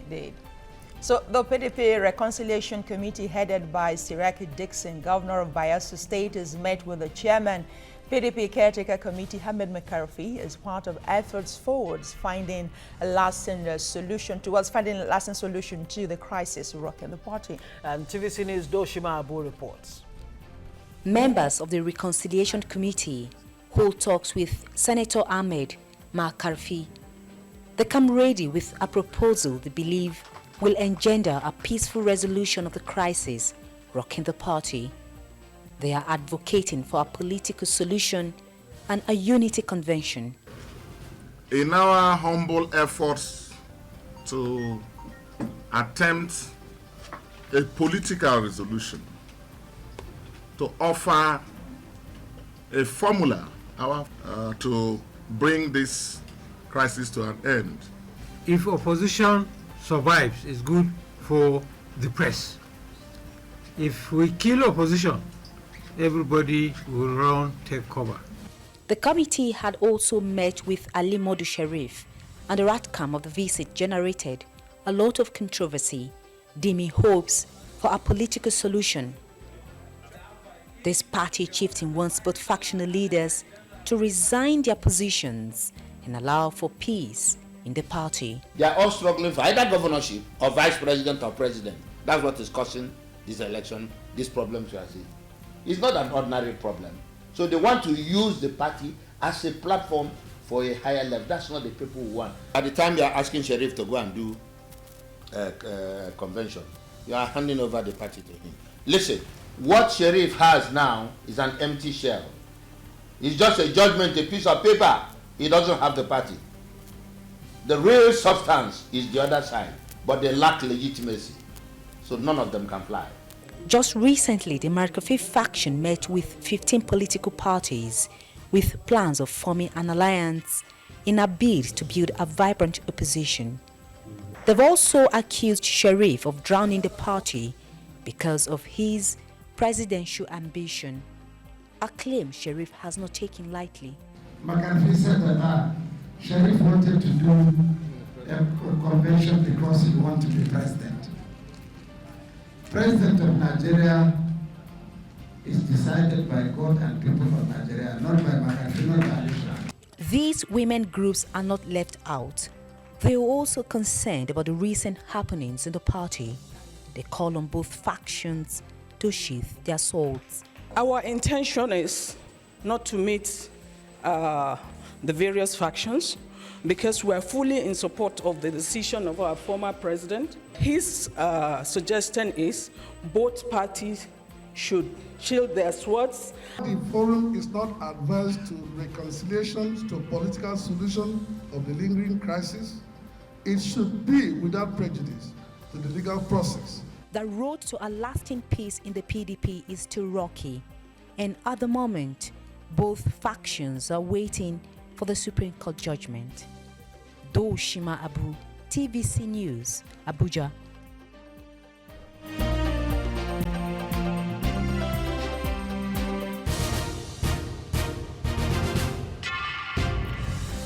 Indeed. So the PDP Reconciliation Committee headed by Siraki Dixon, Governor of Bayelsa State, has met with the chairman, PDP Caretaker Committee, Hamid McCarthy, as part of efforts towards finding a lasting solution to the crisis rocking the party. And TVC News' Doshima Abu reports. Members of the Reconciliation Committee hold talks with Senator Ahmed McCarthy. They come ready with a proposal they believe will engender a peaceful resolution of the crisis rocking the party. They are advocating for a political solution and a unity convention. In our humble efforts to attempt a political resolution, to offer a formula to bring this crisis to an end. If opposition survives, it's good for the press. If we kill opposition, everybody will run, take cover. The committee had also met with Ali Modu Sharif, and the outcome of the visit generated a lot of controversy, dimming hopes for a political solution. This party chieftain wants both factional leaders to resign their positions and allow for peace in the party. They are all struggling for either governorship or vice president or president. That's what is causing this election, these problems you are seeing. It's not an ordinary problem. So they want to use the party as a platform for a higher level. That's not the people who want. At the time you are asking Sheriff to go and do a convention, you are handing over the party to him. Listen, what Sheriff has now is an empty shell. It's just a judgment, a piece of paper. He doesn't have the party. The real substance is the other side, but they lack legitimacy. So none of them can fly. Just recently, the McCarthy faction met with 15 political parties with plans of forming an alliance in a bid to build a vibrant opposition. They've also accused Sharif of drowning the party because of his presidential ambition, a claim Sharif has not taken lightly. McCarthy said that Sharif wanted to do a convention because he wanted to be president. President of Nigeria is decided by God and people of Nigeria, not by McCarthy, not by Islam. These women groups are not left out. They are also concerned about the recent happenings in the party. They call on both factions to sheath their swords. Our intention is not to meet the various factions, because we are fully in support of the decision of our former president. His suggestion is both parties should shield their swords. The forum is not adverse to reconciliation, to political solution of the lingering crisis. It should be without prejudice to the legal process. The road to a lasting peace in the PDP is still rocky, and at the moment, both factions are waiting for the Supreme Court judgment. Doshima Abu, TVC News, Abuja.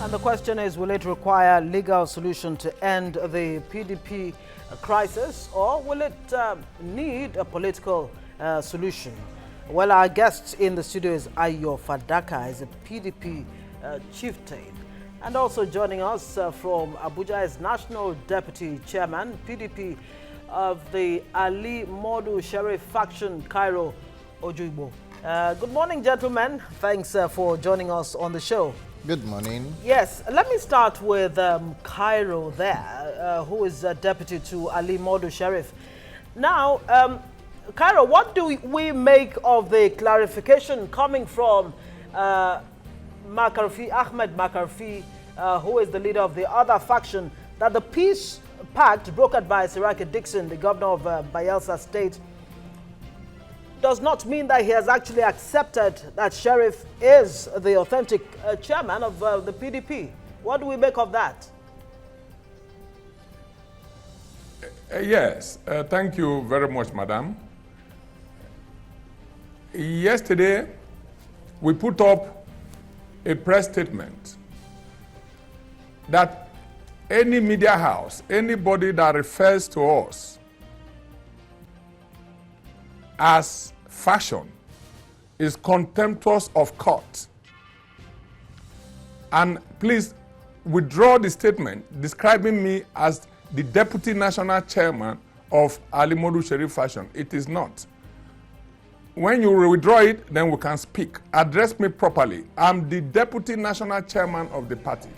And the question is, will it require legal solution to end the PDP crisis, or will it need a political solution? Well, our guest in the studio is Ayo Fadaka, is a PDP chieftain. And also joining us from Abuja is National Deputy Chairman, PDP of the Ali Modu Sharif faction, Cairo Ojuibo. Good morning, gentlemen. Thanks for joining us on the show. Good morning. Yes, let me start with Cairo there, who is Deputy to Ali Modu Sharif. Now, Cairo, what do we make of the clarification coming from Ahmed McCarthy, who is the leader of the other faction, that the peace pact brokered by Siraki Dixon, the governor of Bayelsa State, does not mean that he has actually accepted that Sheriff is the authentic chairman of the PDP. What do we make of that? Yes, thank you very much, madam. Yesterday, we put up a press statement that any media house, anybody that refers to us as faction is contemptuous of court. And please withdraw the statement describing me as the deputy national chairman of Ali Modu Sharif faction. It is not. When you withdraw it, then we can speak. Address me properly. I'm the deputy national chairman of the party.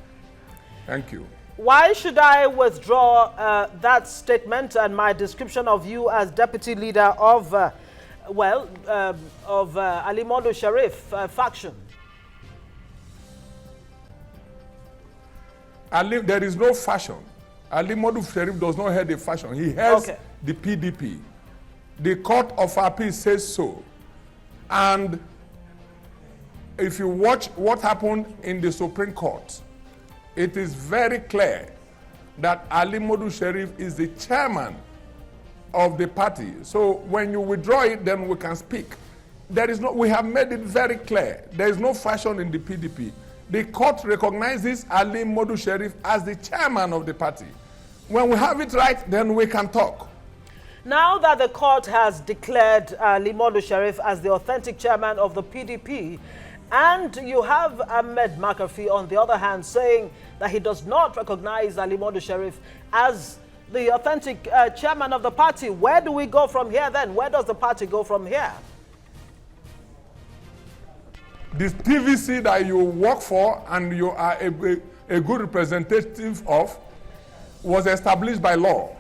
Thank you. Why should I withdraw that statement and my description of you as deputy leader of, Ali Modu Sharif faction? There is no faction. Ali Modu Sharif does not head a faction. He heads the PDP. The Court of Appeal says so. And if you watch what happened in the Supreme Court, it is very clear that Ali Modu Sharif is the chairman of the party. So when you withdraw it, then we can speak. We have made it very clear. There is no faction in the PDP. The court recognizes Ali Modu Sharif as the chairman of the party. When we have it right, then we can talk. Now that the court has declared Ali Modu Sharif as the authentic chairman of the PDP, and you have Ahmed McAfee on the other hand saying that he does not recognize Ali Modu Sharif as the authentic chairman of the party, where do we go from here then? Where does the party go from here? This PVC that you work for and you are a good representative of was established by law.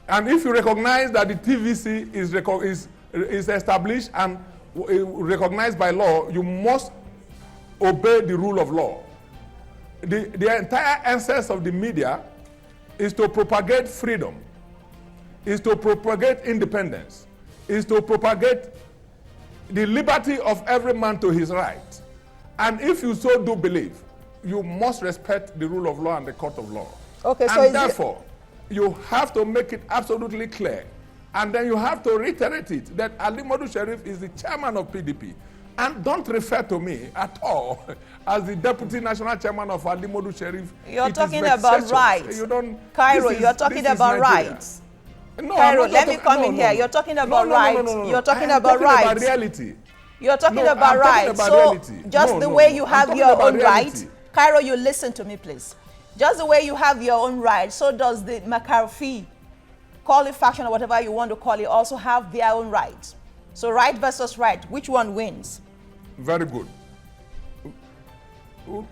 And if you recognize that the TVC is established and recognized by law, you must obey the rule of law. The entire essence of the media is to propagate freedom, is to propagate independence, is to propagate the liberty of every man to his right. And if you so do believe, you must respect the rule of law and the court of law. Okay, and so therefore, you have to make it absolutely clear. And then you have to reiterate it that Ali Modu Sharif is the chairman of PDP. And don't refer to me at all as the deputy national chairman of Ali Modu Sharif. You're talking about rights. Cairo, you're talking about rights. No, Cairo, let me come in here. You're talking about rights. You're talking about rights. About reality. You're talking about rights. So just the way you have your own rights. Cairo, you listen to me, please. Just the way you have your own rights, so does the McAfee, call it faction or whatever you want to call it, also have their own rights. So right versus right, which one wins? Very good.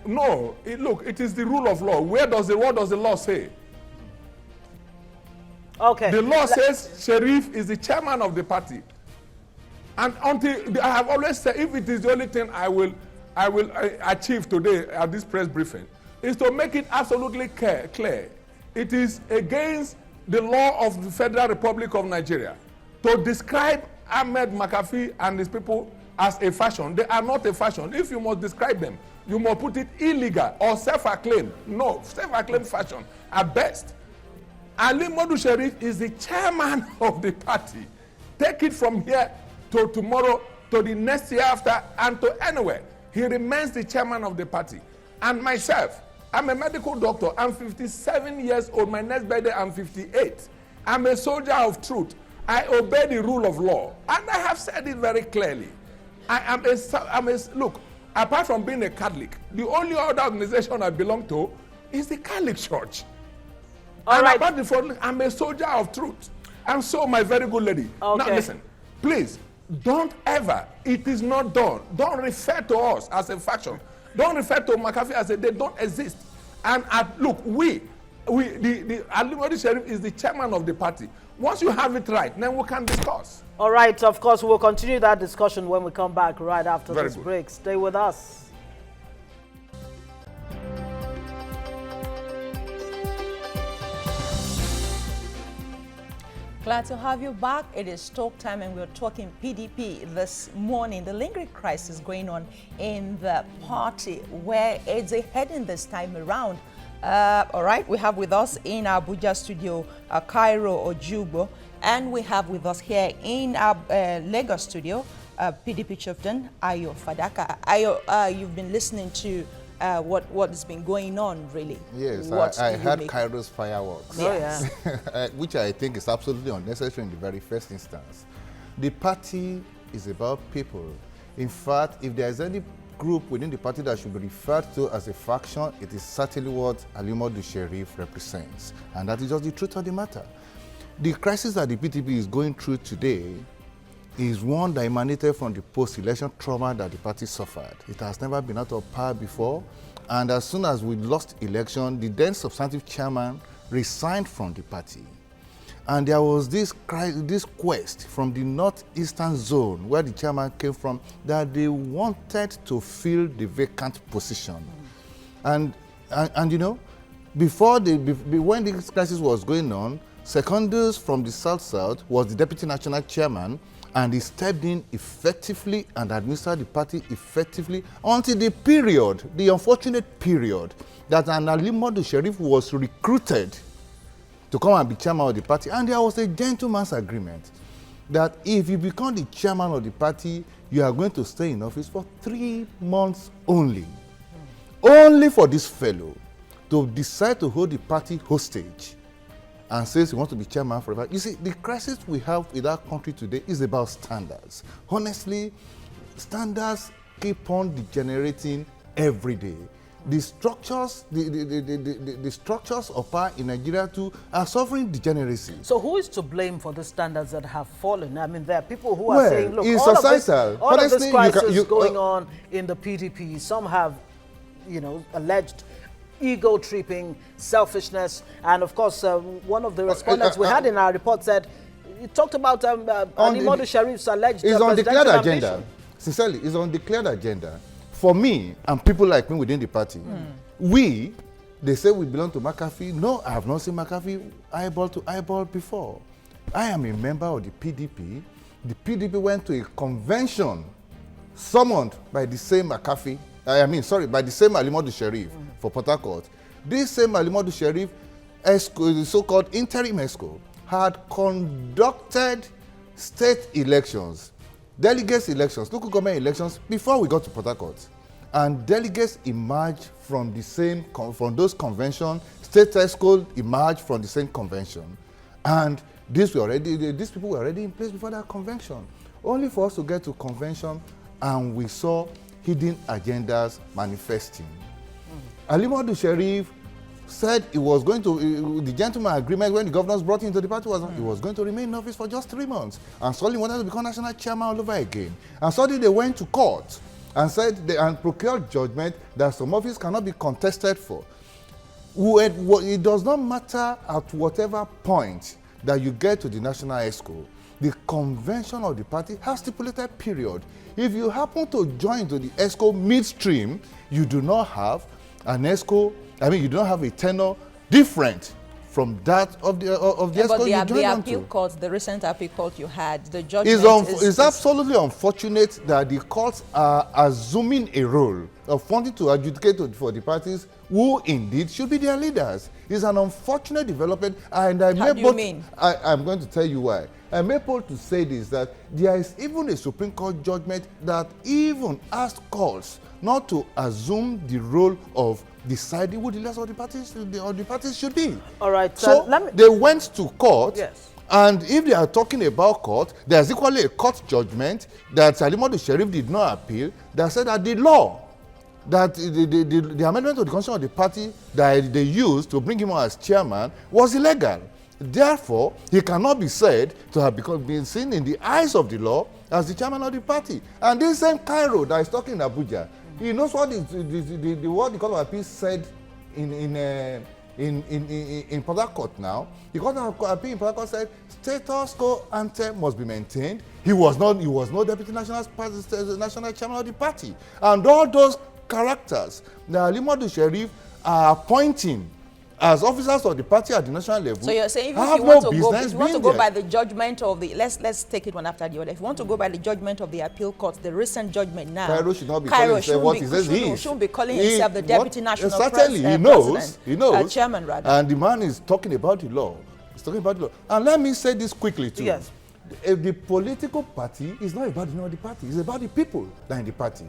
No, look, it is the rule of law. What does the law say? Okay. The law says Sharif is the chairman of the party. And until I have always said, if it is the only thing I will achieve today at this press briefing, is to make it absolutely clear. It is against the law of the Federal Republic of Nigeria to describe Ahmed McAfee and his people as a faction. They are not a faction. If you must describe them, you must put it illegal or self-acclaimed. No, self-acclaimed faction at best. Ali Modu Sharif is the chairman of the party. Take it from here to tomorrow, to the next year after, and to anywhere. He remains the chairman of the party. And myself, I'm a medical doctor. I'm 57 years old. My next birthday, I'm 58. I'm a soldier of truth. I obey the rule of law. And I have said it very clearly. Look, apart from being a Catholic, the only other organization I belong to is the Catholic Church. Apart from, I'm a soldier of truth. And so, my very good lady. Okay. Now listen, please, don't ever, it is not done. Don't refer to us as a faction. Don't refer to McAfee as they don't exist. And look, the Ali Modu Sharif is the chairman of the party. Once you have it right, then we can discuss. All right, of course, we'll continue that discussion when we come back right after this break. Stay with us. Glad to have you back. It is talk time and we're talking PDP this morning. The lingering crisis going on in the party. Where is it heading this time around? All right, we have with us in our Abuja studio, Cairo Ojubo, and we have with us here in our Lagos studio, PDP chieftain, Ayo Fadaka. Ayo, you've been listening to what has been going on, really. Yes, What I do you heard make? Cairo's fireworks. Oh, yeah. Which I think is absolutely unnecessary in the very first instance. The party is about people. In fact, if there is any group within the party that should be referred to as a faction, it is certainly what Ali Modu Sheriff represents. And that is just the truth of the matter. The crisis that the PDP is going through today is one that emanated from the post-election trauma that the party suffered. It has never been out of power before, and as soon as we lost election, the then substantive chairman resigned from the party. And there was this quest from the northeastern zone, where the chairman came from, that they wanted to fill the vacant position. And you know, when this crisis was going on, Secondus from the South was the deputy national chairman, and he stepped in effectively and administered the party effectively until the unfortunate period, that an Ali Modu Sheriff was recruited to come and be chairman of the party. And there was a gentleman's agreement that if you become the chairman of the party, you are going to stay in office for 3 months only. Only for this fellow to decide to hold the party hostage and says he wants to be chairman forever. You see, the crisis we have in our country today is about standards. Honestly, standards keep on degenerating every day. The structures, the structures of power in Nigeria too are suffering degeneracy. So who is to blame for the standards that have fallen? I mean, there are people who are saying, look, it's all societal. of this crisis going on in the PDP, some have, you know, alleged ego-tripping, selfishness, and of course, one of the respondents we had in our report said, he talked about Ali Modu Sheriff's alleged it's on declared agenda. Ambition. Sincerely, it's on declared agenda. For me and people like me within the party, they say we belong to McAfee. No, I have not seen McAfee eyeball to eyeball before. I am a member of the PDP. The PDP went to a convention summoned by the same McAfee, by the same Ali Modu Sheriff for Port Harcourt. This same Ali Modu Sheriff, the so-called interim ESCO, had conducted state elections, delegates elections, local government elections before we got to Port Harcourt. And delegates emerged from the same, from those conventions, state ESCO emerged from the same convention. And these people were already in place before that convention. Only for us to get to convention and we saw hidden agendas manifesting. Ali Modu Sheriff said he was going to, the gentleman agreement when the governors brought him into the party was he was going to remain in office for just 3 months. And suddenly wanted to become national chairman all over again. And suddenly they went to court and said and procured judgment that some office cannot be contested for. It does not matter at whatever point that you get to the national ESCO. The convention of the party has stipulated period. If you happen to join to the ESCO midstream, you do not have an ESCO, you do not have a tenure different from that of the ESCO you joined the appeal court, the recent appeal court you had, the judgment is absolutely unfortunate that the courts are assuming a role of wanting to adjudicate for the parties who indeed should be their leaders. It's an unfortunate development, and How do you mean? I'm going to tell you why. I'm able to say this, that there is even a Supreme Court judgment that even asked courts not to assume the role of deciding who the leaders of the parties should be. All right. So they went to court. Yes. And if they are talking about court, there's equally a court judgment that Ali Modu Sheriff did not appeal that said that the law, that the amendment of the constitution of the party that they used to bring him on as chairman was illegal. Therefore, he cannot be said to have been seen in the eyes of the law as the chairman of the party. And this same Cairo that is talking in Abuja, he knows what what the Court of Appeal said in Port Harcourt now. The Court of Appeal in Port Harcourt said status quo ante must be maintained. He was no deputy national chairman of the party. And all those characters that Ali Modu Sheriff are appointing as officers of the party at the national level. So you're saying if you want to go by the judgment of the, let's take it one after the other. If you want to go by the judgment of the appeal court, the recent judgment now, Cairo should not be calling himself what he says he is. Shouldn't be calling himself the deputy national certainly president. He knows. Chairman rather. And the man is talking about the law. He's talking about the law. And let me say this quickly too. Yes. The political party is not about the party. It's about the people that are in the party.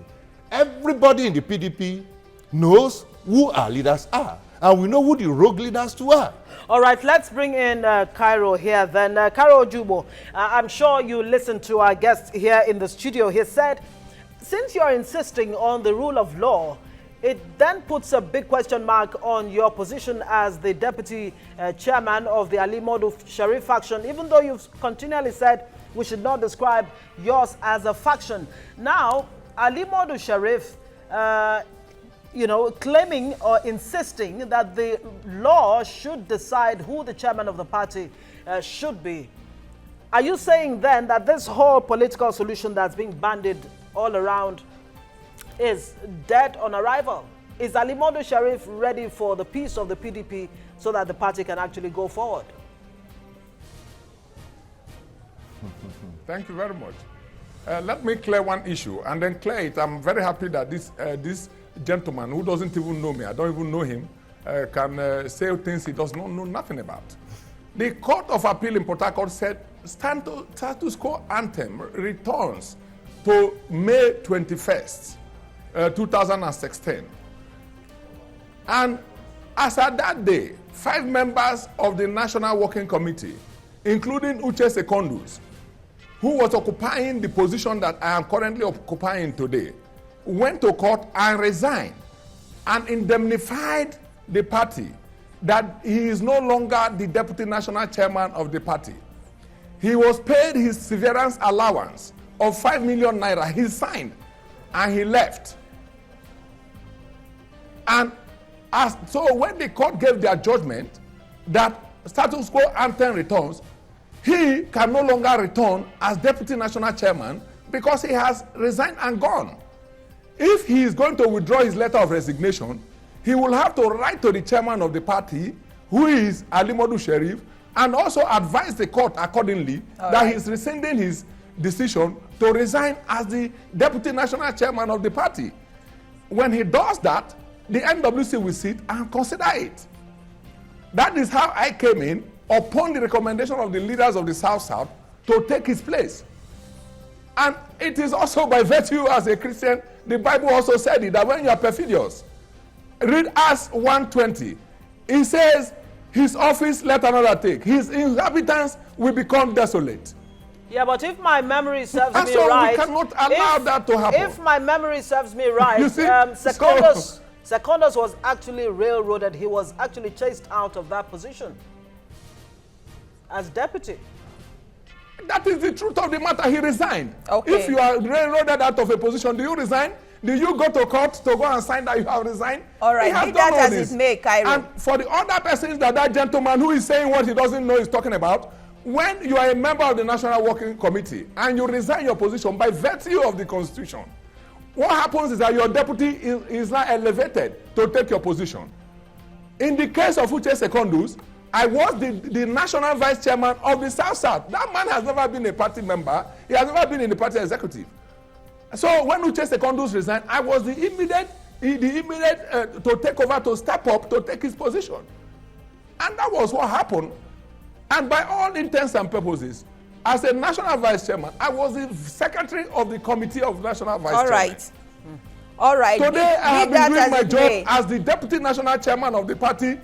Everybody in the PDP knows who our leaders are. And we know who the rogue leaders too are. All right, let's bring in Cairo here then. Cairo Jubo, I'm sure you listened to our guest here in the studio. He said, since you're insisting on the rule of law, it then puts a big question mark on your position as the deputy chairman of the Ali Modu Sharif faction, even though you've continually said we should not describe yours as a faction. Now, Ali Modu Sharif, claiming or insisting that the law should decide who the chairman of the party should be. Are you saying then that this whole political solution that's being bandied all around is dead on arrival? Is Ali Modu Sharif ready for the peace of the PDP so that the party can actually go forward? Thank you very much. Let me clear one issue and then clear it. I'm very happy that this gentleman who doesn't even know me, I don't even know him, can say things he does not know nothing about. The Court of Appeal in Port Harcourt said status quo anthem returns to May 21st, 2016. And as at that day, 5 members of the National Working Committee, including Uche Secondus, who was occupying the position that I am currently occupying today, went to court and resigned and indemnified the party that he is no longer the deputy national chairman of the party. He was paid his severance allowance of 5 million naira. He signed and he left. And so when the court gave their judgment that status quo anthem returns, he can no longer return as deputy national chairman because he has resigned and gone. If he is going to withdraw his letter of resignation, he will have to write to the chairman of the party, who is Ali Modu Sharif, and also advise the court accordingly that he's rescinding his decision to resign as the deputy national chairman of the party. When he does that, the NWC will sit and consider it. That is how I came in upon the recommendation of the leaders of the South-South to take his place. And it is also by virtue as a Christian, the Bible also said it, that when you are perfidious, read Acts 1:20. It says, his office let another take. His inhabitants will become desolate. Yeah, but if my memory serves me so right, we cannot allow that to happen. If my memory serves me right, you see, Secondus was actually railroaded. He was actually chased out of that position as deputy. That is the truth of the matter. He resigned. Okay. If you are railroaded out of a position, do you resign? Do you go to court to go and sign that you have resigned? All right, be that as it may, Cairo. And for the other persons that gentleman who is saying what he doesn't know is talking about, when you are a member of the National Working Committee and you resign your position by virtue of the Constitution, what happens is that your deputy is now elevated to take your position. In the case of Uche Secondus, I was the national vice chairman of the South-South. That man has never been a party member. He has never been in the party executive. So when Uche Secondus resigned, I was the immediate to take over, to step up, to take his position. And that was what happened. And by all intents and purposes, as a national vice chairman, I was the secretary of the committee of national vice chairman. Right. All right. Today I have been doing my job as the deputy national chairman of the party,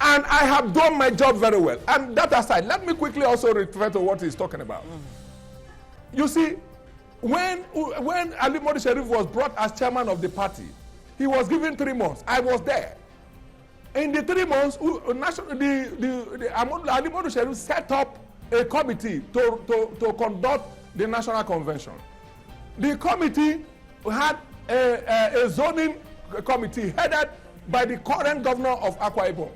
and I have done my job very well. And that aside, let me quickly also refer to what he's talking about. You see, when Ali Modu Sharif was brought as chairman of the party, he was given 3 months. I was there. In the 3 months, Ali Modu Sharif set up a committee to conduct the national convention. The committee had a zoning committee headed by the current governor of Akwa Ibom,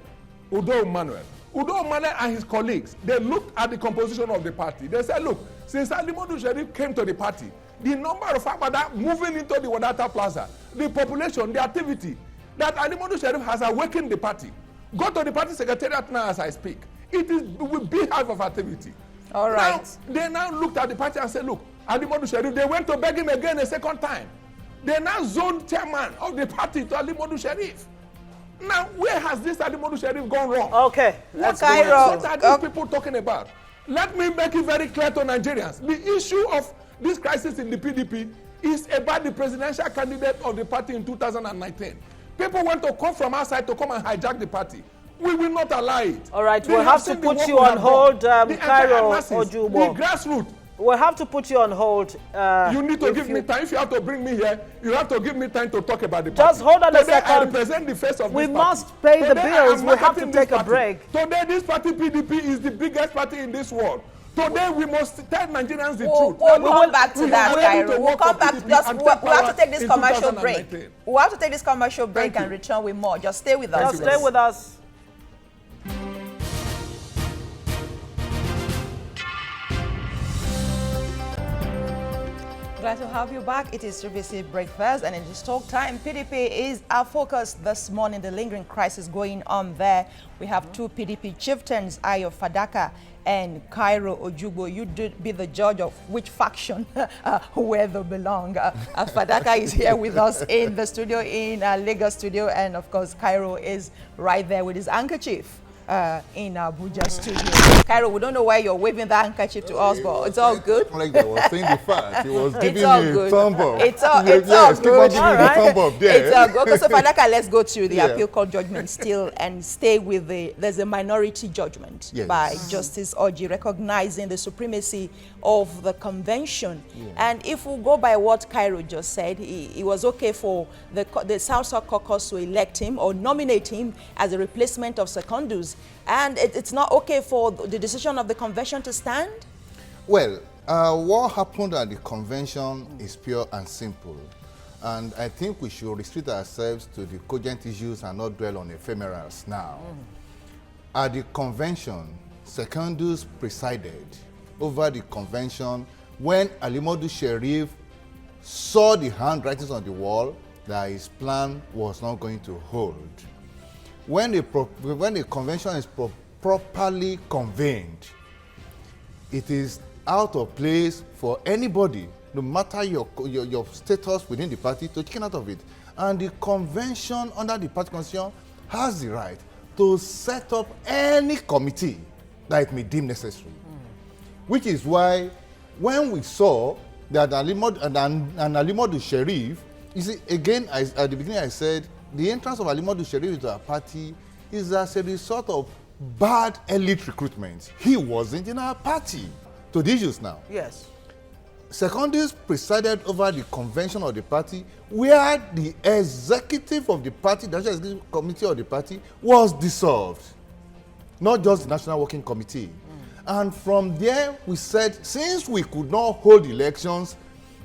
Udo Emmanuel. Udo Emmanuel and his colleagues, they looked at the composition of the party. They said, look, since Ali Modu Sharif came to the party, the number of Agbada moving into the Wadata Plaza, the population, the activity, that Ali Modu Sharif has awakened the party. Go to the party secretariat now as I speak. It is with beehive of activity. All right. Now, they now looked at the party and said, look, Ali Modu Sharif, they went to beg him again a second time. They now zoned chairman of the party to Ali Modu Sharif. Now, where has this Ali Modu Sharif gone wrong? Okay. What are these people talking about? Let me make it very clear to Nigerians. The issue of this crisis in the PDP is about the presidential candidate of the party in 2019. People want to come from outside to come and hijack the party. We will not allow it. All right, They we'll have to seen the put work you we on have hold, done. The entire Cairo masses, Ojubo. the grassroots. We'll have to put you on hold. You need to give me time. If you have to bring me here, you have to give me time to talk about the party. Just hold on a Today, I second. represent the face of We this party. must pay the Today, I bills. am We have to marketing take this a party. break. Today, this party, PDP, is the biggest party in this world. Today, we must tell Nigerians the truth. We'll come back to that, are able Cairo. to We'll work come for back. PDP Just and we'll take have to power take this in commercial break. 2019. We'll have to take this commercial break Thank and you. return with more. Just stay with us. Just stay with us. Glad to have you back. It is TVC Breakfast, and in this talk time, PDP is our focus this morning. The lingering crisis going on there. We have two PDP chieftains, Ayo Fadaka and Cairo Ojubo. You did be the judge of which faction where they belong. Fadaka is here with us in the studio, in Lagos studio, and of course, Cairo is right there with his handkerchief. In Abuja studio. Cairo, we don't know why you're waving that handkerchief to us, but it's all good. Like I was saying the fact, he was giving all me good. a thumb up. It's all Yes, good. keep on giving me the thumb up there. It's all good. Okay, so Fadaka, let's go to the Yeah. appeal court judgment still and stay with there's a minority judgment Yes. by Justice Orji recognizing the supremacy of the convention. Yeah. And if we go by what Cairo just said, it was okay for the South Caucus to elect him or nominate him as a replacement of Secondus. And it's not okay for the decision of the convention to stand? Well, what happened at the convention is pure and simple. And I think we should restrict ourselves to the cogent issues and not dwell on ephemerals now. At the convention, Secondus presided over the convention when Alimodu Sheriff saw the handwritings on the wall that his plan was not going to hold. When a convention is properly convened, it is out of place for anybody, no matter your status within the party, to chicken out of it. And the convention under the party constitution has the right to set up any committee that it may deem necessary. Which is why when we saw that Alimodu Sheriff, you see, again, at the beginning I said, the entrance of Alimodu Sheriff into our party is as a result of bad elite recruitment. He wasn't in our party. To the issues now. Yes. Secondus presided over the convention of the party where the executive of the party, the National Executive Committee of the party, was dissolved. Not just the National Working Committee. And from there, we said, since we could not hold elections,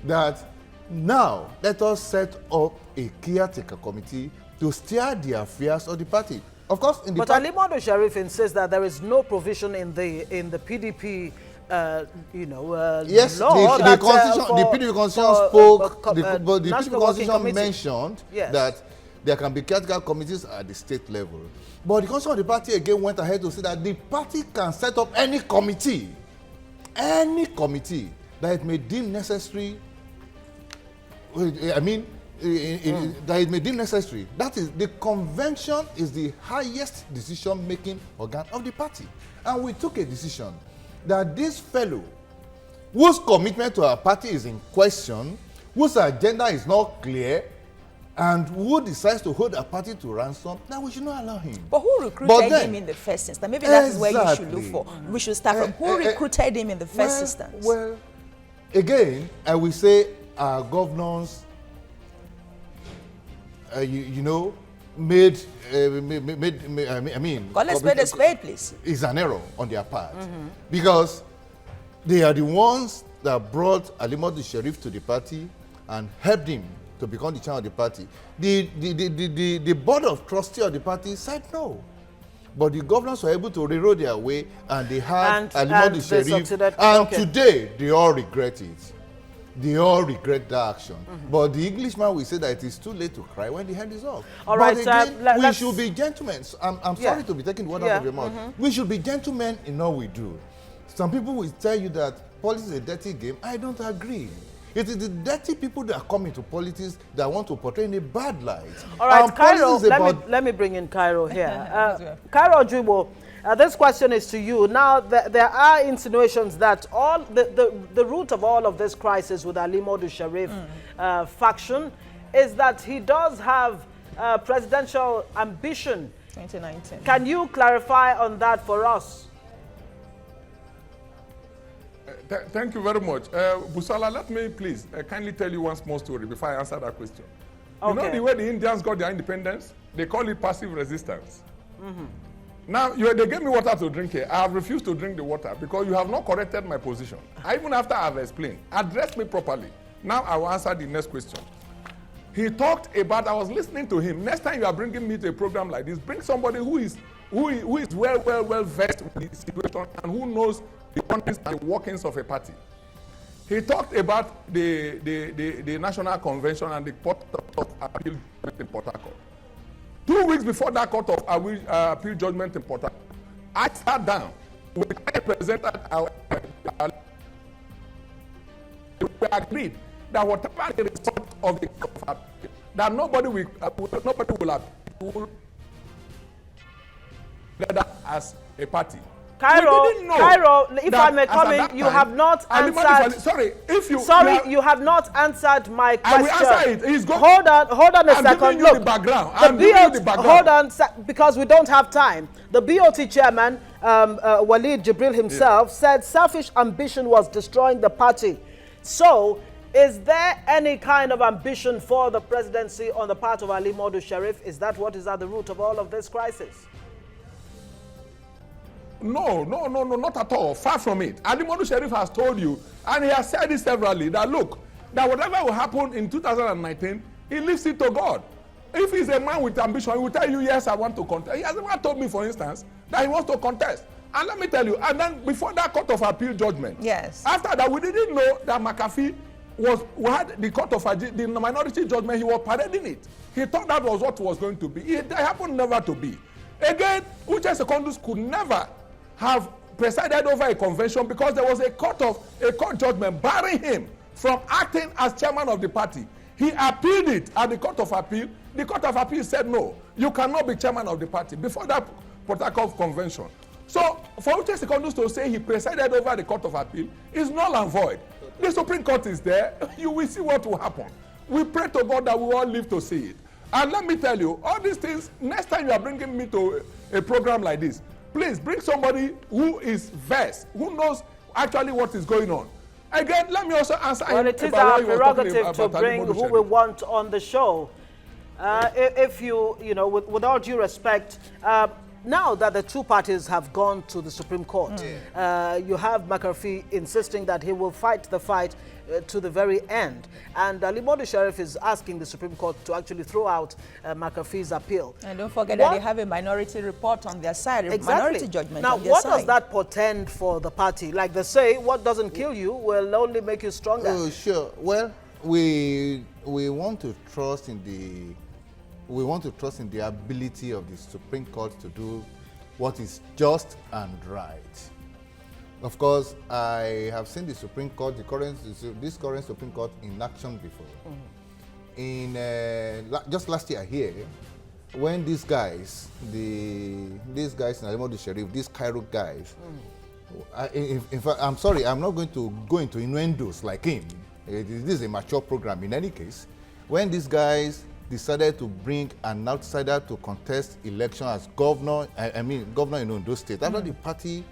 that now let us set up a caretaker committee to steer the affairs of the party. Of course, in the But Alimodu Sheriff insists that there is no provision in the PDP, yes, law. the constitution, the PDP constitution spoke. The PDP constitution mentioned that there can be caretaker committees at the state level. But the constitution of the party again went ahead to say that the party can set up any committee that it may deem necessary. I mean, that it may deem necessary. That is, the convention is the highest decision-making organ of the party. And we took a decision that this fellow, whose commitment to our party is in question, whose agenda is not clear, and who decides to hold a party to ransom, that we should not allow him. But who recruited him in the first instance? Maybe that is where you should look for. We should start from who recruited him in the first instance. Well, again, I will say our governors, made let's a spade, please. Is an error on their part. Because they are the ones that brought Alimodu Sheriff to the party and helped him to become the chairman of the party. The board of trustees of the party said no. But the governors were able to reroll their way and they had Alimodu Sheriff. And today, they all regret it. They all regret that action. But the Englishman will say that it is too late to cry when the hand is off. All right, again, we should be gentlemen. I'm sorry to be taking the word out of your mouth. We should be gentlemen in all we do. Some people will tell you that politics is a dirty game. I don't agree. It is the dirty people that come into politics that want to portray in a bad light. All right, Cairo, let me bring in Cairo here. Cairo Ojubo, this question is to you. Now, there are insinuations that all the root of all of this crisis with Alimodu Sheriff faction is that he does have presidential ambition. 2019. Can you clarify on that for us? Thank you very much. Busala, let me please kindly tell you one small story before I answer that question. You know the way the Indians got their independence? They call it passive resistance. Now, they gave me water to drink here. I have refused to drink the water because you have not corrected my position. Even after I have explained, address me properly. Now I will answer the next question. He talked about, I was listening to him. Next time you are bringing me to a program like this, bring somebody who is well versed with the situation and who knows the contents and the workings of a party. He talked about the National Convention and the Court of Appeal in Port Harcourt. 2 weeks before that Court of Appeal judgment in Port Harcourt, I sat down with a representative. We agreed that whatever the result of the Court of Appeal, that nobody will appeal as a party. Cairo, if I may come in, you have not answered. Sorry, you have not answered my question. I will answer it. He's going. Hold on a second. Giving you the background. I'm giving you the background. Hold on, because we don't have time. The BOT chairman, Walid Jibril himself, said selfish ambition was destroying the party. So, is there any kind of ambition for the presidency on the part of Ali Modu Sheriff? Is that what is at the root of all of this crisis? No, not at all. Far from it. Ali Modu Sheriff has told you, and he has said it severally, that look, that whatever will happen in 2019, he leaves it to God. If he's a man with ambition, he will tell you, yes, I want to contest. He has never told me, for instance, that he wants to contest. And let me tell you, and then before that Court of Appeal judgment, yes, after that, we didn't know that McAfee had the Court of the minority judgment, he was parading it. He thought that was what was going to be. It happened never to be. Again, Uche Secondus could never have presided over a convention because there was a court judgment barring him from acting as chairman of the party. He appealed it at the Court of Appeal. The Court of Appeal said, no, you cannot be chairman of the party before that Port Harcourt convention. So for Uche Secondus to say he presided over the Court of Appeal is null and void. The Supreme Court is there. You will see what will happen. We pray to God that we all live to see it. And let me tell you, all these things, next time you are bringing me to a program like this, please bring somebody who is versed, who knows actually what is going on. Again, let me also answer. Well, it is our prerogative to bring who we want on the show. If you know, with all due respect, now that the two parties have gone to the Supreme Court, you have McAfee insisting that he will fight the fight to the very end. And Ali Modu Sheriff is asking the Supreme Court to actually throw out McAfee's appeal. And don't forget that they have a minority report on their side, a minority judgment now, on their what side. does that portend for the party? Like they say, what doesn't kill you will only make you stronger. Oh, sure. Well, we want to trust in the ability of the Supreme Court to do what is just and right. Of course, I have seen the Supreme Court, this current Supreme Court in action before. In just last year here, when these guys in Ali Modu Sheriff, these Cairo guys, in fact, I'm sorry, I'm not going to go into innuendos like him. This is a mature program in any case. When these guys decided to bring an outsider to contest election as governor, governor in Ondo State, after the party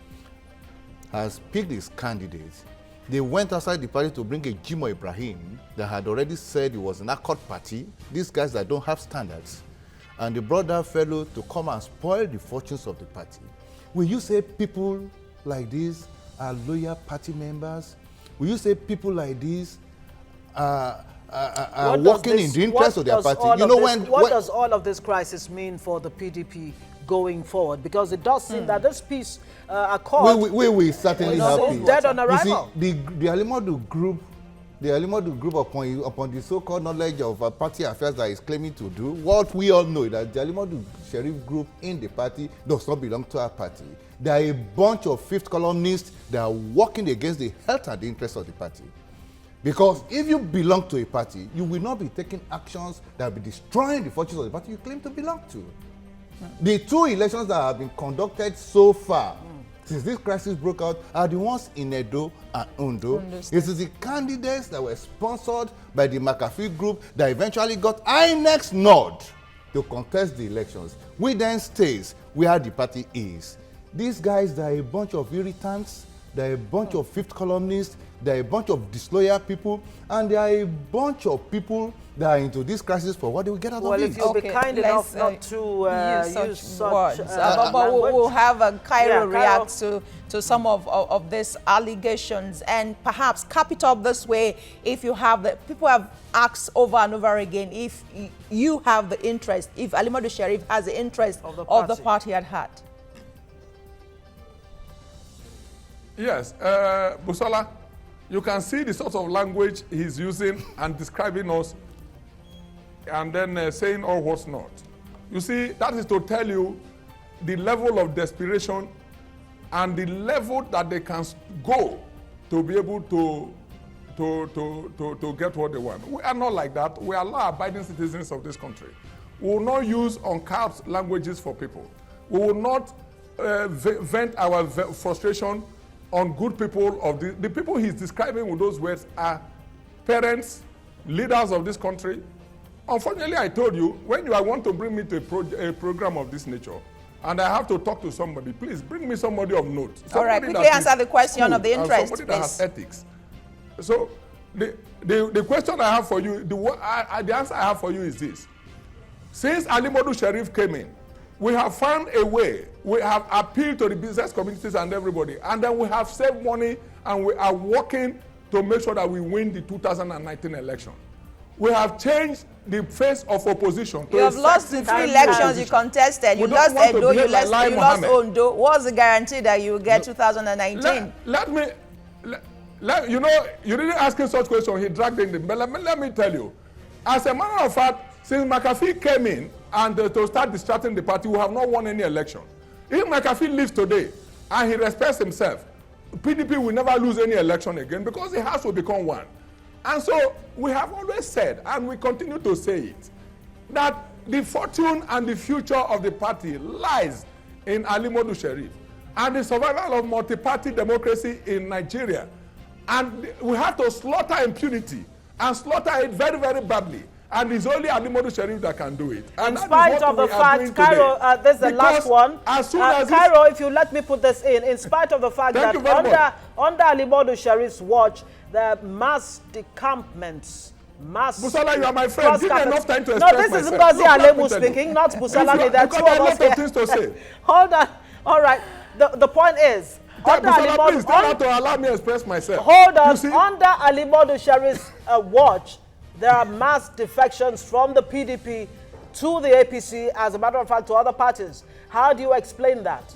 has picked his candidates, they went outside the party to bring a Jimo Ibrahim that had already said he was an Accord party, these guys that don't have standards, and they brought that fellow to come and spoil the fortunes of the party. Will you say people like this are loyal party members? Will you say people like this are working in the interest of their party? You know, what does all of this crisis mean for the PDP going forward? Because it does seem that this peace accord we certainly have is dead on arrival. You see, the Ali Modu group, upon the so-called knowledge of party affairs that is claiming to do, what we all know is that the Ali Modu Sheriff group in the party does not belong to our party. They are a bunch of fifth columnists that are working against the health and the interests of the party. Because if you belong to a party, you will not be taking actions that will be destroying the fortunes of the party you claim to belong to. The two elections that have been conducted so far, since this crisis broke out, are the ones in Edo and Ondo. It is the candidates that were sponsored by the McAfee group that eventually got INEC's nod to contest the elections, which then stays where the party is. These guys, they are a bunch of irritants, they are a bunch of fifth columnists, they are a bunch of disloyal people, and they are a bunch of people that are into this crisis for what they will get out of it. Well, if you'll be kind enough not to use such words. But we'll have Cairo react to some of these allegations and perhaps cap it up this way. If you have the people have asked over and over again if you have the interest, if Alimadu Sheriff has the interest of the party at heart. Yes, Busola, you can see the sort of language he's using and describing us and then saying all what's not. You see, that is to tell you the level of desperation and the level that they can go to be able to get what they want. We are not like that. We are law-abiding citizens of this country. We will not use uncouth languages for people. We will not vent our frustration on good people of the people he's describing with those words are parents, leaders of this country. Unfortunately, I told you, when you want to bring me to a program of this nature, and I have to talk to somebody, please bring me somebody of note. All right, quickly answer the question of the interest, somebody that has ethics. So the question I have for you, the answer I have for you is this. Since Alimadu Sheriff came in, we have found a way. We have appealed to the business communities and everybody, and then we have saved money, and we are working to make sure that we win the 2019 election. We have changed the face of opposition. You have lost the 3 elections you contested. You lost Edo, you lost Ondo. What's the guarantee that you will get 2019? You know, you didn't ask him such question. He dragged in but let me tell you. As a matter of fact, since McAfee came in and to start distracting the party, we have not won any election. If McAfee leaves today and he respects himself, PDP will never lose any election again because the House will become one. And so we have always said, and we continue to say it, that the fortune and the future of the party lies in Alimadu Sheriff and the survival of multi-party democracy in Nigeria. And we have to slaughter impunity and slaughter it very, very badly. And it's only Alimadu Sheriff that can do it. And in spite of the fact, Cairo, this is the last one. As soon as Cairo, if you let me put this in spite of the fact that under Alimadu Sheriff's watch, the mass decampments, Busala, you are my friend. Give me enough time to express myself. No, this is Ngozi Alemu speaking, not Busala. There are 2 of us here. Things to say. Hold on. All right. The point is, under Busala, please tell her to allow me to express myself. Hold on. Under Alimadu Sheriff's watch, there are mass defections from the PDP to the APC, as a matter of fact, to other parties. How do you explain that?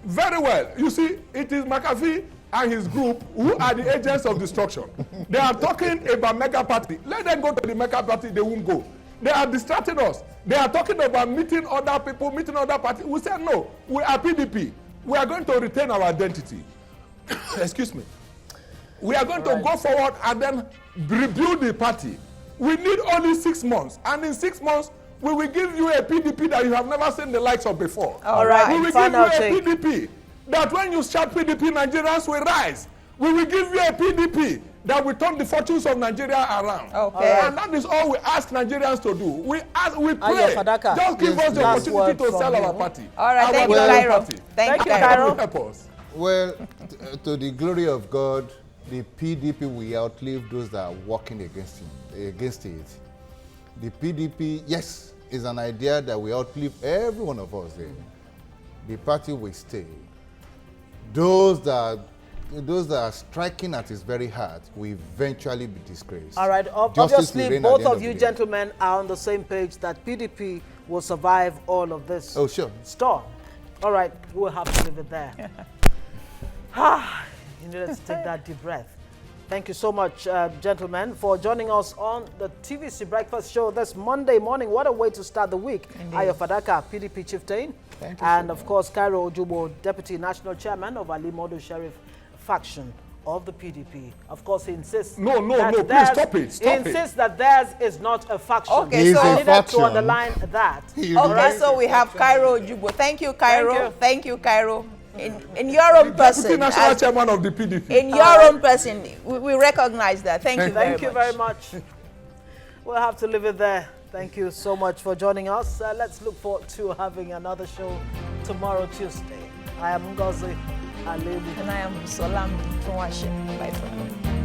Very well. You see, it is McAfee and his group who are the agents of destruction. They are talking about mega party. Let them go to the mega party, they won't go. They are distracting us. They are talking about meeting other people, meeting other parties. We said no, we are PDP. We are going to retain our identity. Excuse me. We are going to go forward and then rebuild the party. We need only 6 months. And in 6 months, we will give you a PDP that you have never seen the likes of before. All right. We will give you a PDP that when you shout PDP, Nigerians will rise. We will give you a PDP that will turn the fortunes of Nigeria around. Okay. And that is all we ask Nigerians to do. We pray. Just give us the opportunity to sell our party. All right. Thank you, Cairo. Thank you, Cairo. Help us. Well, to the glory of God, the PDP will outlive those that are working against it. The PDP, yes, is an idea that will outlive every one of us there. The party will stay. Those that are striking at its very heart will eventually be disgraced. All right, obviously both of you gentlemen are on the same page that PDP will survive all of this storm. All right, we'll have to leave it there. You needed to take that deep breath. Thank you so much, gentlemen, for joining us on the TVC Breakfast Show this Monday morning. What a way to start the week. Ayo Fadaka, PDP Chieftain, and of course, Cairo Ojubo, Deputy National Chairman of Alimadu Sheriff faction of the PDP. Of course, he insists. No, please stop it. He insists that theirs is not a faction. Okay, so I needed to underline that. Okay, so we have Cairo Ojubo. Thank you, Cairo. Thank you, Cairo. In your own person, Deputy National Chairman of the PDP. In your own person, we recognize that. Thank you very much. Thank you very much. We'll have to leave it there. Thank you so much for joining us. Let's look forward to having another show tomorrow, Tuesday. I am Ngozi Alebi. And I am Solam Tunwashe. Bye for now.